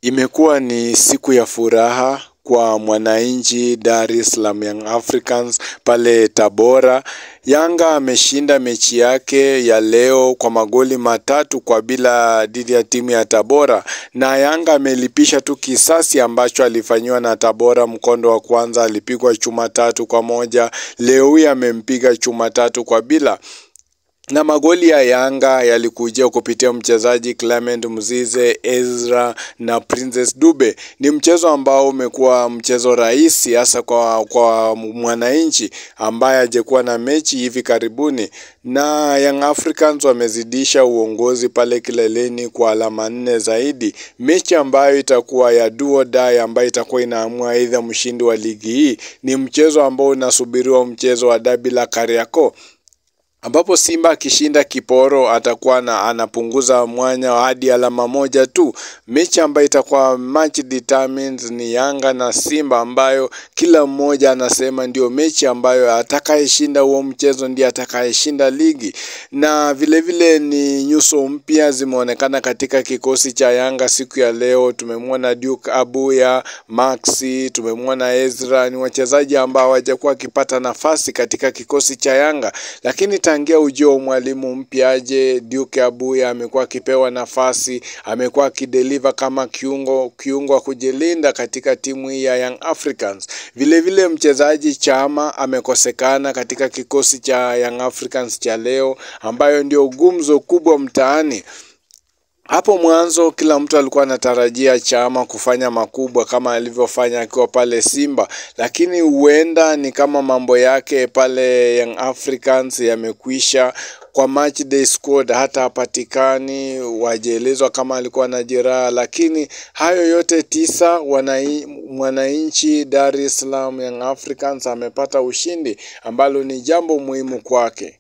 Imekuwa ni siku ya furaha kwa mwananchi Dar es Salaam Young Africans pale Tabora. Yanga ameshinda mechi yake ya leo kwa magoli 3-0 dhidi ya timu ya Tabora, na Yanga amelipisha tu kisasi ambacho alifanywa na Tabora. Mkondo wa kwanza alipigwa chuma 3-1, leo hii amempiga chuma 3-0. Na magoli ya Yanga yalikuja kupitia mchezaji Clement Mzize, Ezra na Princess Dube. Ni mchezo ambao umekuwa mchezo rahisi hasa kwa mwananchi ambaye hajakuwa na mechi hivi karibuni, na Young Africans wamezidisha uongozi pale kileleni kwa alama 4 zaidi. Mechi ambayo itakuwa ya do or die, ambayo itakuwa inaamua aidha mshindi wa ligi hii. Ni mchezo ambao unasubiriwa, mchezo wa dabi la Kariakoo, ambapo Simba akishinda kiporo atakuwa anapunguza mwanya hadi alama 1 tu. Mechi ambayo itakuwa match determined ni Yanga na Simba, ambayo kila mmoja anasema ndio mechi ambayo atakayeshinda huo mchezo ndiye atakayeshinda ligi. Na vile ni nyuso mpya zimeonekana katika kikosi cha Yanga siku ya leo. Tumemwona Duke Abuya, Maxi, tumemwona Ezra. Ni wachezaji ambao hawajakuwa wakipata nafasi katika kikosi cha Yanga, lakini tangia ujio mwalimu mpya Duke Abuya amekuwa akipewa nafasi, amekuwa akideliver kama kiungo wa kujilinda katika timu hii ya Young Africans. Vile mchezaji Chama amekosekana katika kikosi cha Young Africans cha leo, ambayo ndio gumzo kubwa mtaani. Hapo mwanzo kila mtu alikuwa anatarajia Chama kufanya makubwa kama alivyofanya akiwa pale Simba, lakini huenda ni kama mambo yake pale Young Africans yamekwisha. Kwa match day squad hata hapatikani, wajeelezwa kama alikuwa na jeraha, lakini hayo yote 9 mwananchi Dar es Salaam Young Africans amepata ushindi, ambalo ni jambo muhimu kwake.